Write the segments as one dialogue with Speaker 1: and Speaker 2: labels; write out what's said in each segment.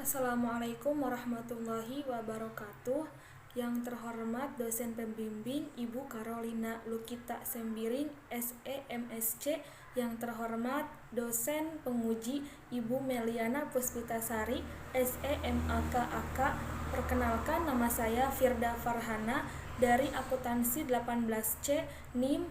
Speaker 1: Assalamualaikum warahmatullahi wabarakatuh. Yang terhormat dosen pembimbing Ibu Carolina Lukita Sembiring, SEMSC. Yang terhormat dosen penguji Ibu Meliana Puspitasari, SEMAKAK. Perkenalkan, nama saya Firda Farhana dari akuntansi 18C NIM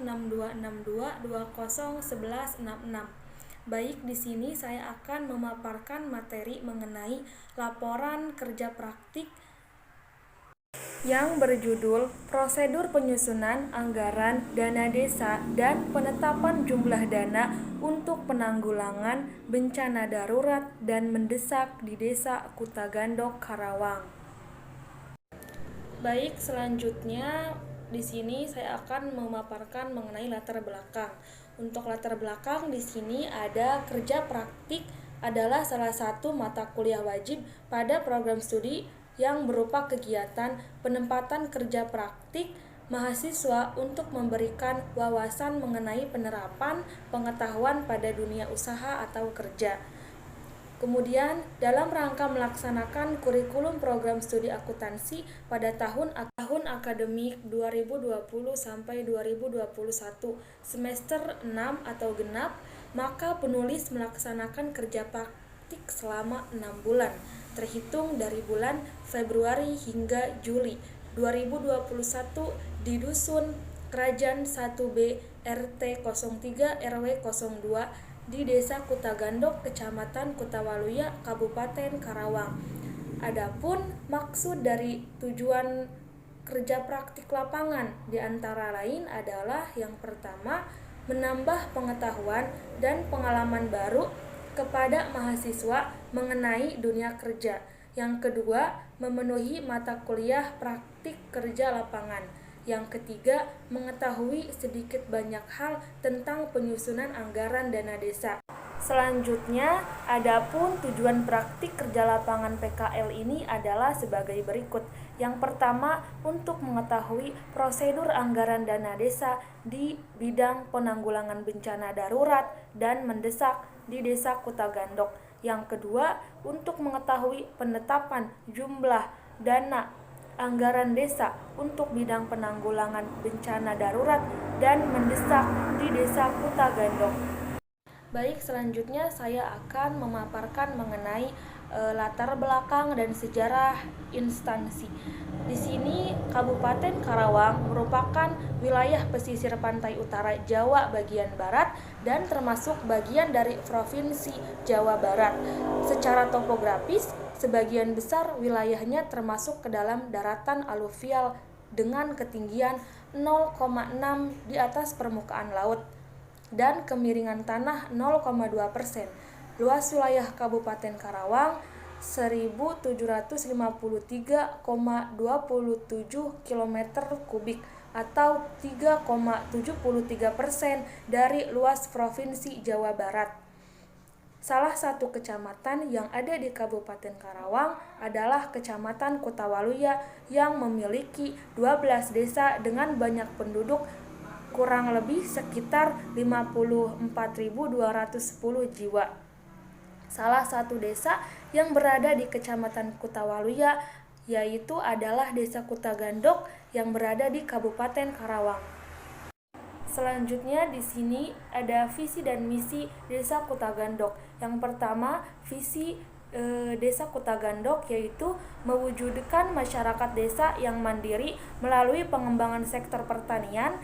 Speaker 1: 18416262201166. Baik, di sini saya akan memaparkan materi mengenai laporan kerja praktik yang berjudul Prosedur Penyusunan Anggaran Dana Desa dan Penetapan Jumlah Dana untuk Penanggulangan Bencana Darurat dan Mendesak di Desa Kutagandok, Karawang. Baik, selanjutnya di sini saya akan memaparkan mengenai latar belakang. Untuk latar belakang di sini ada kerja praktik adalah salah satu mata kuliah wajib pada program studi yang berupa kegiatan penempatan kerja praktik mahasiswa untuk memberikan wawasan mengenai penerapan pengetahuan pada dunia usaha atau kerja. Kemudian, dalam rangka melaksanakan kurikulum program studi akuntansi pada tahun akademik 2020 sampai 2021 semester 6 atau genap, maka penulis melaksanakan kerja praktik selama 6 bulan, terhitung dari bulan Februari hingga Juli 2021 di Dusun Kerajaan 1B RT 03 RW 02 di Desa Kutagandok, Kecamatan Kutawaluya, Kabupaten Karawang. Adapun maksud dari tujuan kerja praktik lapangan diantara lain adalah yang pertama, menambah pengetahuan dan pengalaman baru kepada mahasiswa mengenai dunia kerja. Yang kedua, memenuhi mata kuliah praktik kerja lapangan. Yang ketiga, mengetahui sedikit banyak hal tentang penyusunan anggaran dana desa. Selanjutnya, adapun tujuan praktik kerja lapangan PKL ini adalah sebagai berikut. Yang pertama, untuk mengetahui prosedur anggaran dana desa di bidang penanggulangan bencana darurat dan mendesak di Desa Kutagandok. Yang kedua, untuk mengetahui penetapan jumlah dana anggaran desa untuk bidang penanggulangan bencana darurat dan mendesak di Desa Kutagandok. Baik, selanjutnya saya akan memaparkan mengenai latar belakang dan sejarah instansi. Di sini Kabupaten Karawang merupakan wilayah pesisir pantai utara Jawa bagian barat dan termasuk bagian dari Provinsi Jawa Barat. Secara topografis, sebagian besar wilayahnya termasuk ke dalam daratan aluvial dengan ketinggian 0,6 di atas permukaan laut dan kemiringan tanah 0,2%. Luas wilayah Kabupaten Karawang 1753,27 km kubik atau 3,73% dari luas Provinsi Jawa Barat. Salah satu kecamatan yang ada di Kabupaten Karawang adalah Kecamatan Kutawaluya yang memiliki 12 desa dengan banyak penduduk kurang lebih sekitar 54.210 jiwa. Salah satu desa yang berada di Kecamatan Kutawaluya yaitu adalah Desa Kutagandok yang berada di Kabupaten Karawang. Selanjutnya di sini ada visi dan misi Desa Kutagandok. Yang pertama, visi Desa Kutagandok yaitu mewujudkan masyarakat desa yang mandiri melalui pengembangan sektor pertanian,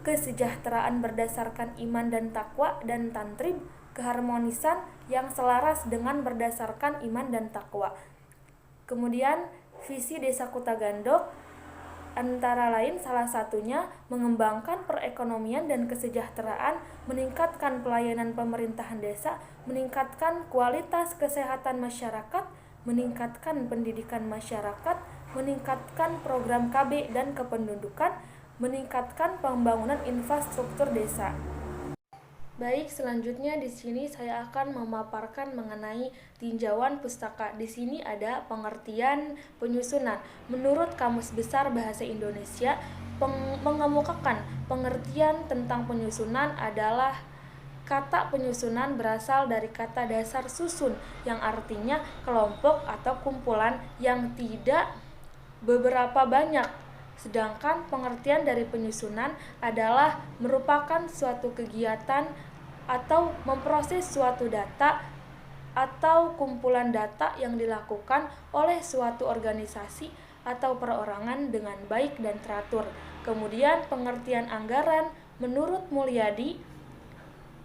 Speaker 1: kesejahteraan berdasarkan iman dan takwa dan tantrib, keharmonisan yang selaras dengan berdasarkan iman dan takwa. Kemudian visi Desa Kutagandok antara lain salah satunya mengembangkan perekonomian dan kesejahteraan, meningkatkan pelayanan pemerintahan desa, meningkatkan kualitas kesehatan masyarakat, meningkatkan pendidikan masyarakat, meningkatkan program KB dan kependudukan, meningkatkan pembangunan infrastruktur desa. Baik, selanjutnya di sini saya akan memaparkan mengenai tinjauan pustaka. Di sini ada pengertian penyusunan. Menurut Kamus Besar Bahasa Indonesia, mengemukakan pengertian tentang penyusunan adalah Kata penyusunan berasal dari kata dasar susun yang artinya kelompok atau kumpulan yang tidak beberapa banyak. Sedangkan pengertian dari penyusunan adalah merupakan suatu kegiatan atau memproses suatu data atau kumpulan data yang dilakukan oleh suatu organisasi atau perorangan dengan baik dan teratur. Kemudian pengertian anggaran menurut Mulyadi,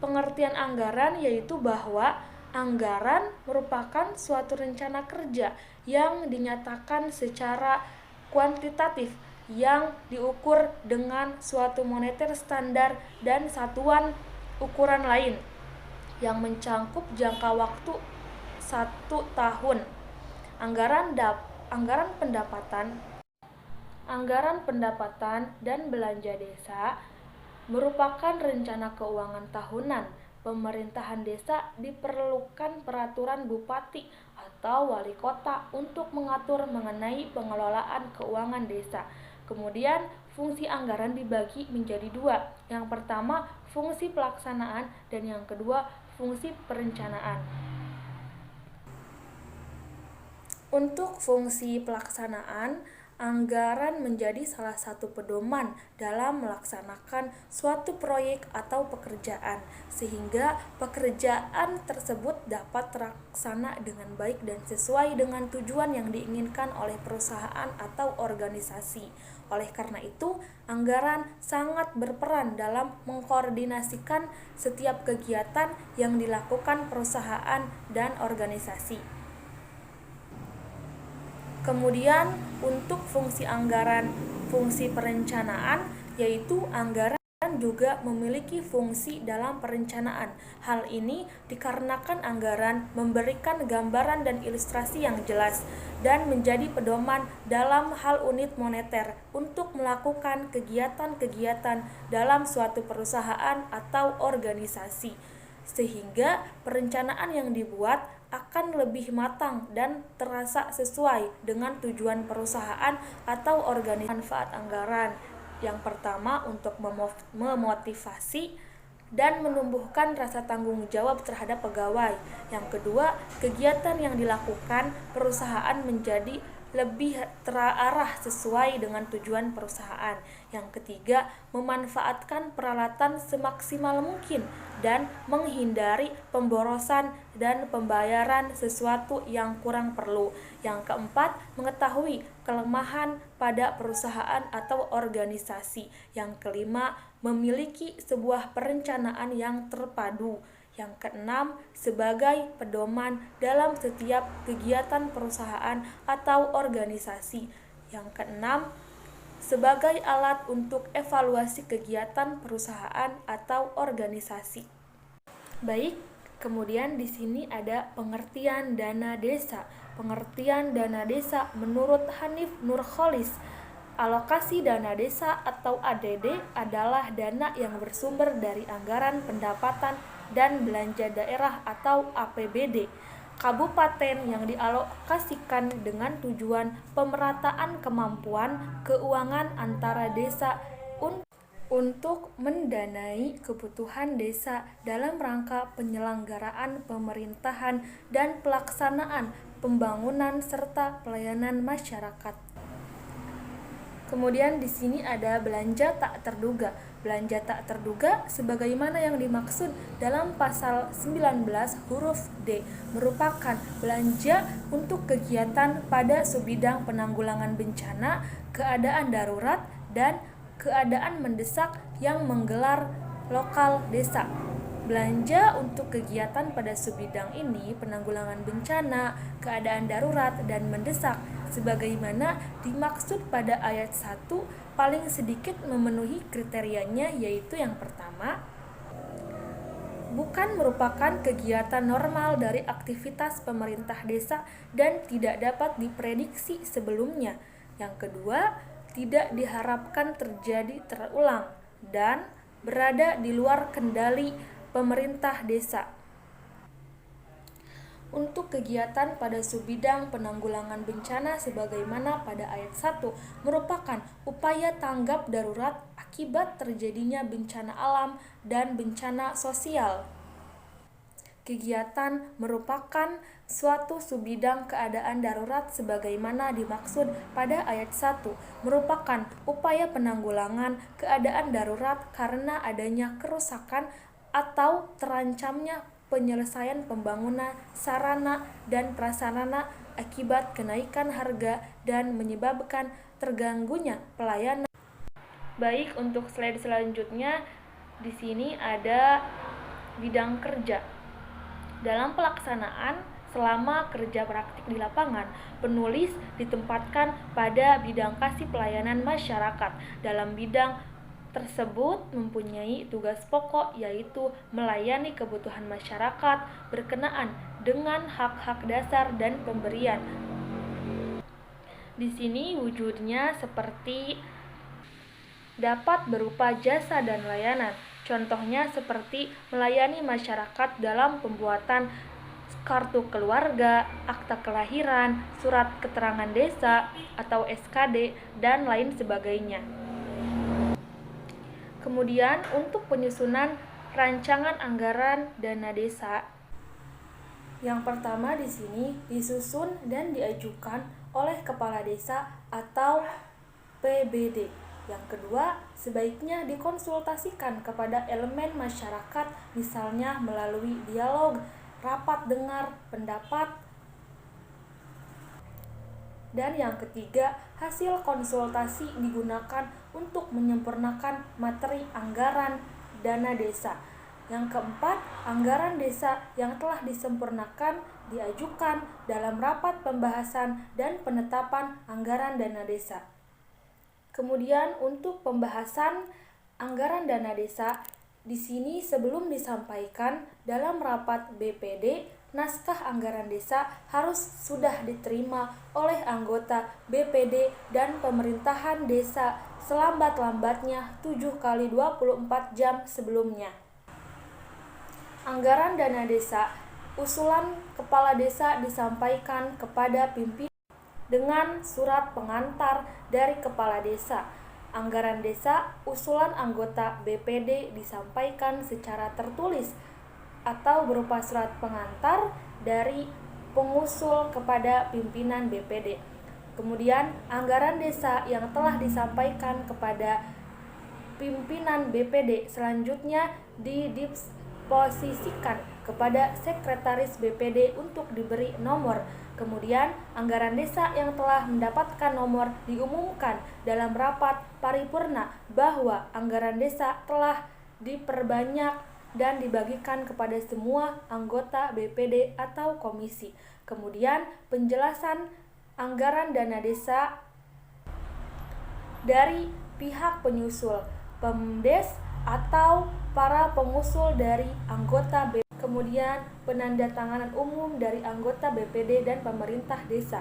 Speaker 1: pengertian anggaran yaitu bahwa anggaran merupakan suatu rencana kerja yang dinyatakan secara kuantitatif yang diukur dengan suatu moneter standar dan satuan ukuran lain yang mencangkup jangka waktu 1 tahun. Anggaran pendapatan dan belanja desa merupakan rencana keuangan tahunan. Pemerintahan desa diperlukan peraturan bupati atau wali kota untuk mengatur mengenai pengelolaan keuangan desa. Kemudian fungsi anggaran dibagi menjadi 2. Yang pertama fungsi pelaksanaan dan yang kedua fungsi perencanaan. Untuk fungsi pelaksanaan, anggaran menjadi salah satu pedoman dalam melaksanakan suatu proyek atau pekerjaan, sehingga pekerjaan tersebut dapat terlaksana dengan baik dan sesuai dengan tujuan yang diinginkan oleh perusahaan atau organisasi. Oleh karena itu, anggaran sangat berperan dalam mengkoordinasikan setiap kegiatan yang dilakukan perusahaan dan organisasi. Kemudian untuk fungsi anggaran, fungsi perencanaan, yaitu anggaran juga memiliki fungsi dalam perencanaan. Hal ini dikarenakan anggaran memberikan gambaran dan ilustrasi yang jelas dan menjadi pedoman dalam hal unit moneter untuk melakukan kegiatan-kegiatan dalam suatu perusahaan atau organisasi, sehingga perencanaan yang dibuat akan lebih matang dan terasa sesuai dengan tujuan perusahaan atau organisasi. Manfaat anggaran yang pertama untuk memotivasi dan menumbuhkan rasa tanggung jawab terhadap pegawai. Yang kedua, kegiatan yang dilakukan perusahaan menjadi lebih terarah sesuai dengan tujuan perusahaan. Yang ketiga, memanfaatkan peralatan semaksimal mungkin dan menghindari pemborosan dan pembayaran sesuatu yang kurang perlu. Yang keempat, mengetahui kelemahan pada perusahaan atau organisasi. Yang kelima, memiliki sebuah perencanaan yang terpadu. Yang keenam, sebagai pedoman dalam setiap kegiatan perusahaan atau organisasi. Yang keenam, sebagai alat untuk evaluasi kegiatan perusahaan atau organisasi. Baik, kemudian di sini ada pengertian dana desa. Pengertian dana desa menurut Hanif Nurkholis, alokasi dana desa atau ADD adalah dana yang bersumber dari anggaran pendapatan dan belanja daerah atau APBD kabupaten yang dialokasikan dengan tujuan pemerataan kemampuan keuangan antara desa untuk mendanai kebutuhan desa dalam rangka penyelenggaraan pemerintahan dan pelaksanaan pembangunan serta pelayanan masyarakat. Kemudian di sini ada belanja tak terduga. Belanja tak terduga sebagaimana yang dimaksud dalam pasal 19 huruf D merupakan belanja untuk kegiatan pada subbidang penanggulangan bencana, keadaan darurat, dan keadaan mendesak yang menggelar lokal desa. Belanja untuk kegiatan pada subbidang ini penanggulangan bencana, keadaan darurat, dan mendesak sebagaimana dimaksud pada ayat 1 paling sedikit memenuhi kriterianya, yaitu yang pertama, bukan merupakan kegiatan normal dari aktivitas pemerintah desa dan tidak dapat diprediksi sebelumnya. Yang kedua, tidak diharapkan terjadi terulang dan berada di luar kendali pemerintah desa. Untuk kegiatan pada subbidang penanggulangan bencana sebagaimana pada ayat 1 merupakan upaya tanggap darurat akibat terjadinya bencana alam dan bencana sosial. Kegiatan merupakan suatu subbidang keadaan darurat sebagaimana dimaksud pada ayat 1, merupakan upaya penanggulangan keadaan darurat karena adanya kerusakan atau terancamnya penyelesaian pembangunan sarana dan prasarana akibat kenaikan harga dan menyebabkan terganggunya pelayanan. Baik, untuk slide selanjutnya di sini ada bidang kerja. Dalam pelaksanaan selama kerja praktik di lapangan, penulis ditempatkan pada bidang kasih pelayanan masyarakat. Dalam bidang tersebut mempunyai tugas pokok yaitu melayani kebutuhan masyarakat berkenaan dengan hak-hak dasar dan pemberian. Di sini wujudnya seperti dapat berupa jasa dan layanan. Contohnya seperti melayani masyarakat dalam pembuatan kartu keluarga, akta kelahiran, surat keterangan desa atau SKD, dan lain sebagainya. Kemudian untuk penyusunan rancangan anggaran dana desa, yang pertama di sini disusun dan diajukan oleh kepala desa atau PBD. Yang kedua, sebaiknya dikonsultasikan kepada elemen masyarakat, misalnya melalui dialog, rapat dengar pendapat. Dan yang ketiga, hasil konsultasi digunakan untuk menyempurnakan materi anggaran dana desa. Yang keempat, anggaran desa yang telah disempurnakan diajukan dalam rapat pembahasan dan penetapan anggaran dana desa. Kemudian untuk pembahasan anggaran dana desa, di sini sebelum disampaikan dalam rapat BPD, naskah anggaran desa harus sudah diterima oleh anggota BPD dan pemerintahan desa selambat-lambatnya 7x24 jam sebelumnya. Anggaran dana desa, usulan kepala desa disampaikan kepada pimpinan dengan surat pengantar dari kepala desa. Anggaran desa, usulan anggota BPD disampaikan secara tertulis atau berupa surat pengantar dari pengusul kepada pimpinan BPD. Kemudian, anggaran desa yang telah disampaikan kepada pimpinan BPD selanjutnya didisposisikan kepada sekretaris BPD untuk diberi nomor. Kemudian, anggaran desa yang telah mendapatkan nomor diumumkan dalam rapat paripurna bahwa anggaran desa telah diperbanyak dan dibagikan kepada semua anggota BPD atau komisi. Kemudian, penjelasan anggaran dana desa dari pihak penyusul, Pemdes atau para pengusul dari anggota BPD. Kemudian penandatanganan umum dari anggota BPD dan pemerintah desa.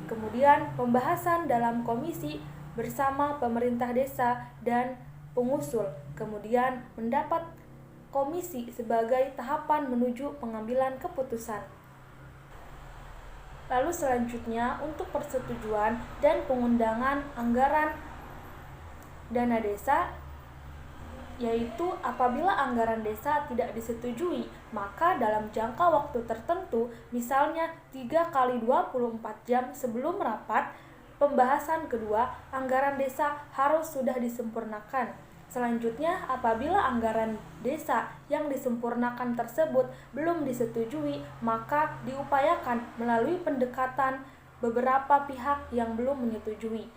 Speaker 1: Kemudian pembahasan dalam komisi bersama pemerintah desa dan pengusul. Kemudian mendapat komisi sebagai tahapan menuju pengambilan keputusan. Lalu selanjutnya untuk persetujuan dan pengundangan anggaran dana desa, yaitu apabila anggaran desa tidak disetujui, maka dalam jangka waktu tertentu, misalnya 3x24 jam sebelum rapat pembahasan kedua, anggaran desa harus sudah disempurnakan. Selanjutnya, apabila anggaran desa yang disempurnakan tersebut belum disetujui, maka diupayakan melalui pendekatan beberapa pihak yang belum menyetujui.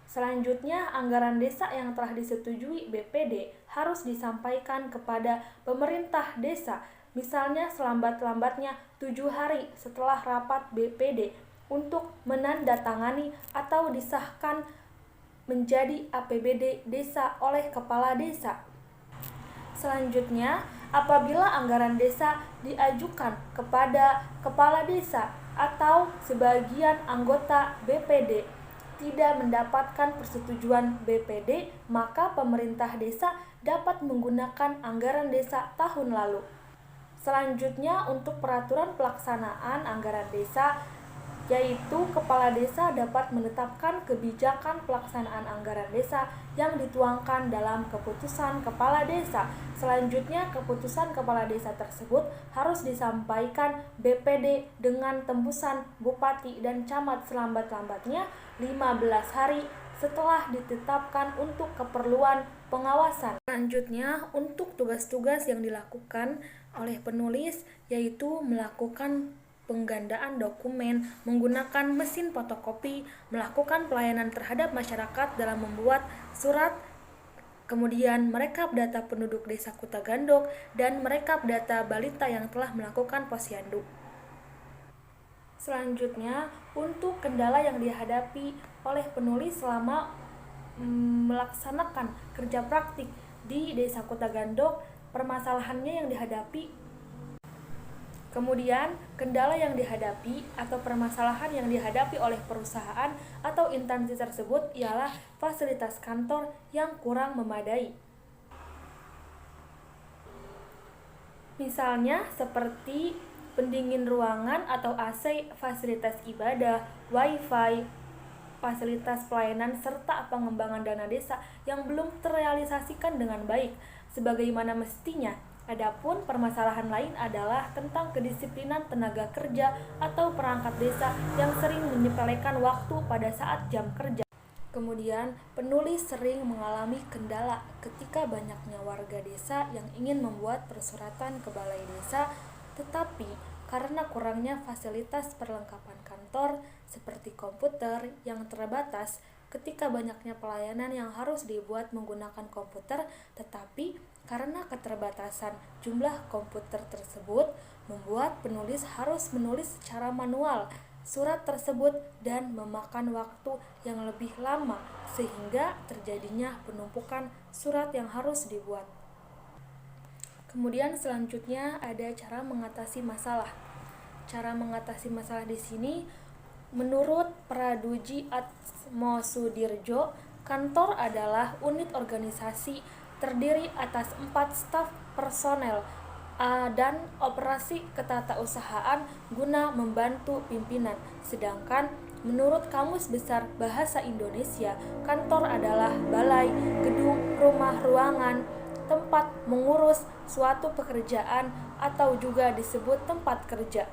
Speaker 1: Selanjutnya, anggaran desa yang telah disetujui BPD harus disampaikan kepada pemerintah desa, misalnya selambat-lambatnya 7 hari setelah rapat BPD untuk menandatangani atau disahkan menjadi APBD desa oleh kepala desa. Selanjutnya, apabila anggaran desa diajukan kepada kepala desa atau sebagian anggota BPD tidak mendapatkan persetujuan BPD, maka pemerintah desa dapat menggunakan anggaran desa tahun lalu. Selanjutnya, untuk peraturan pelaksanaan anggaran desa, yaitu kepala desa dapat menetapkan kebijakan pelaksanaan anggaran desa yang dituangkan dalam keputusan kepala desa. Selanjutnya, keputusan kepala desa tersebut harus disampaikan BPD dengan tembusan bupati dan camat selambat-lambatnya 15 hari setelah ditetapkan untuk keperluan pengawasan. Selanjutnya, untuk tugas-tugas yang dilakukan oleh penulis yaitu melakukan penggandaan dokumen, menggunakan mesin fotokopi, melakukan pelayanan terhadap masyarakat dalam membuat surat, kemudian merekap data penduduk desa Kutagandok, dan merekap data balita yang telah melakukan posyandu. Selanjutnya, untuk kendala yang dihadapi oleh penulis selama melaksanakan kerja praktik di desa Kutagandok, permasalahannya yang dihadapi. Kemudian, kendala yang dihadapi atau permasalahan yang dihadapi oleh perusahaan atau instansi tersebut ialah fasilitas kantor yang kurang memadai. Misalnya seperti pendingin ruangan atau AC, fasilitas ibadah, wifi, fasilitas pelayanan, serta pengembangan dana desa yang belum terrealisasikan dengan baik sebagaimana mestinya. Adapun permasalahan lain adalah tentang kedisiplinan tenaga kerja atau perangkat desa yang sering menyepelekan waktu pada saat jam kerja. Kemudian, penulis sering mengalami kendala ketika banyaknya warga desa yang ingin membuat persuratan ke balai desa, tetapi karena kurangnya fasilitas perlengkapan kantor seperti komputer yang terbatas, ketika banyaknya pelayanan yang harus dibuat menggunakan komputer, tetapi karena keterbatasan jumlah komputer tersebut, membuat penulis harus menulis secara manual surat tersebut dan memakan waktu yang lebih lama sehingga terjadinya penumpukan surat yang harus dibuat. Kemudian selanjutnya ada cara mengatasi masalah. Cara mengatasi masalah di sini menurut Praduji Atmosudirjo, kantor adalah unit organisasi terdiri atas 4 staf personel dan operasi ketatausahaan guna membantu pimpinan. Sedangkan menurut Kamus Besar Bahasa Indonesia, kantor adalah balai, gedung, rumah, ruangan, tempat mengurus suatu pekerjaan atau juga disebut tempat kerja.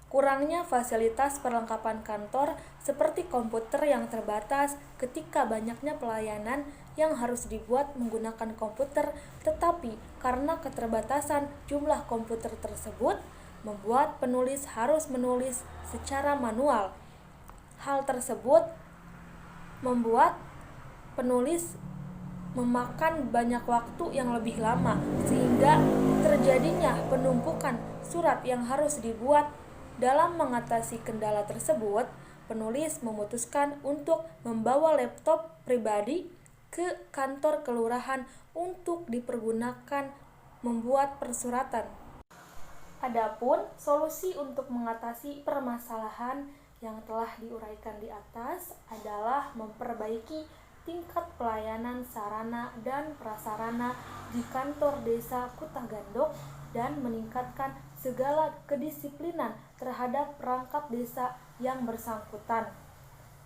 Speaker 1: Kurangnya fasilitas perlengkapan kantor seperti komputer yang terbatas ketika banyaknya pelayanan yang harus dibuat menggunakan komputer, tetapi karena keterbatasan jumlah komputer tersebut, membuat penulis harus menulis secara manual. Hal tersebut membuat penulis memakan banyak waktu yang lebih lama, sehingga terjadinya penumpukan surat yang harus dibuat. Dalam mengatasi kendala tersebut, penulis memutuskan untuk membawa laptop pribadi ke kantor kelurahan untuk dipergunakan membuat persuratan. Adapun solusi untuk mengatasi permasalahan yang telah diuraikan di atas adalah memperbaiki tingkat pelayanan sarana dan prasarana di kantor desa Kutagandok dan meningkatkan segala kedisiplinan terhadap perangkat desa yang bersangkutan.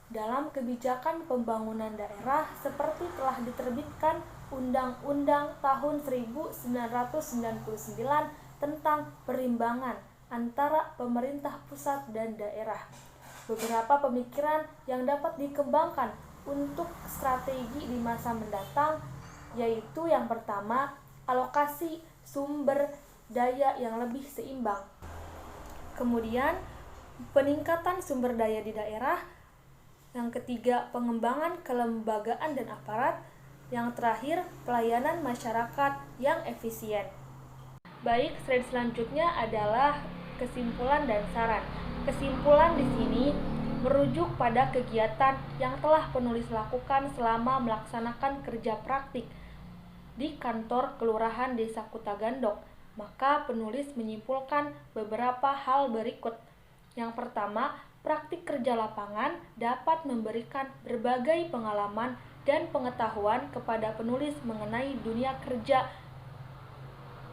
Speaker 1: Dalam kebijakan pembangunan daerah seperti telah diterbitkan Undang-Undang tahun 1999 tentang perimbangan antara pemerintah pusat dan daerah. Beberapa pemikiran yang dapat dikembangkan untuk strategi di masa mendatang yaitu yang pertama, alokasi sumber daya yang lebih seimbang. Kemudian, peningkatan sumber daya di daerah. Yang ketiga, pengembangan kelembagaan dan aparat. Yang terakhir, pelayanan masyarakat yang efisien. Baik, slide selanjutnya adalah kesimpulan dan saran. Kesimpulan di sini merujuk pada kegiatan yang telah penulis lakukan selama melaksanakan kerja praktik di kantor kelurahan Desa Kutagandok. Maka penulis menyimpulkan beberapa hal berikut. Yang pertama, praktik kerja lapangan dapat memberikan berbagai pengalaman dan pengetahuan kepada penulis mengenai dunia kerja.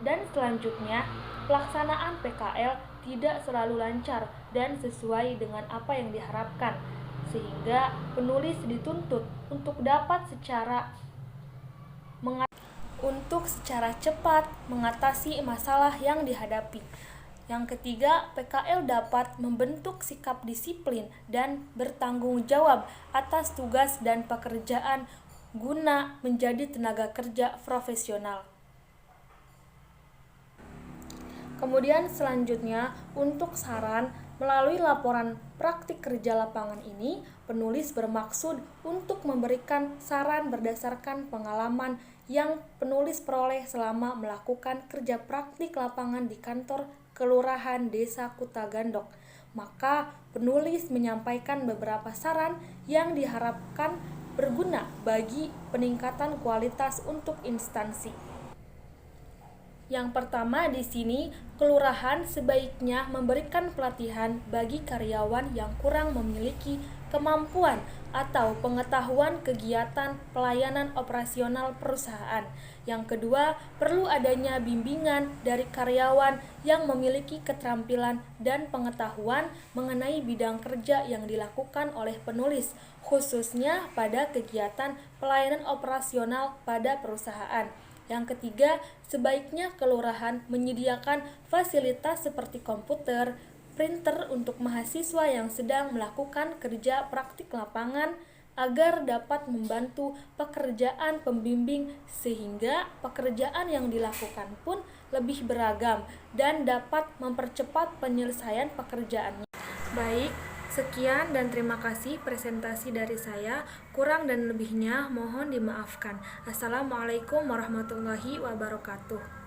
Speaker 1: Dan selanjutnya, pelaksanaan PKL tidak selalu lancar dan sesuai dengan apa yang diharapkan, sehingga penulis dituntut untuk dapat secara cepat mengatasi masalah yang dihadapi. Yang ketiga, PKL dapat membentuk sikap disiplin dan bertanggung jawab atas tugas dan pekerjaan guna menjadi tenaga kerja profesional. Kemudian selanjutnya, untuk saran melalui laporan praktik kerja lapangan ini, penulis bermaksud untuk memberikan saran berdasarkan pengalaman yang penulis peroleh selama melakukan kerja praktik lapangan di kantor Kelurahan Desa Kutagandok. Maka penulis menyampaikan beberapa saran yang diharapkan berguna bagi peningkatan kualitas untuk instansi. Yang pertama di sini, kelurahan sebaiknya memberikan pelatihan bagi karyawan yang kurang memiliki kemampuan atau pengetahuan kegiatan pelayanan operasional perusahaan. Yang kedua, perlu adanya bimbingan dari karyawan yang memiliki keterampilan dan pengetahuan mengenai bidang kerja yang dilakukan oleh penulis, khususnya pada kegiatan pelayanan operasional pada perusahaan. Yang ketiga, sebaiknya kelurahan menyediakan fasilitas seperti komputer, printer untuk mahasiswa yang sedang melakukan kerja praktik lapangan agar dapat membantu pekerjaan pembimbing sehingga pekerjaan yang dilakukan pun lebih beragam dan dapat mempercepat penyelesaian pekerjaannya. Baik, sekian dan terima kasih presentasi dari saya. Kurang dan lebihnya mohon dimaafkan. Assalamualaikum warahmatullahi wabarakatuh.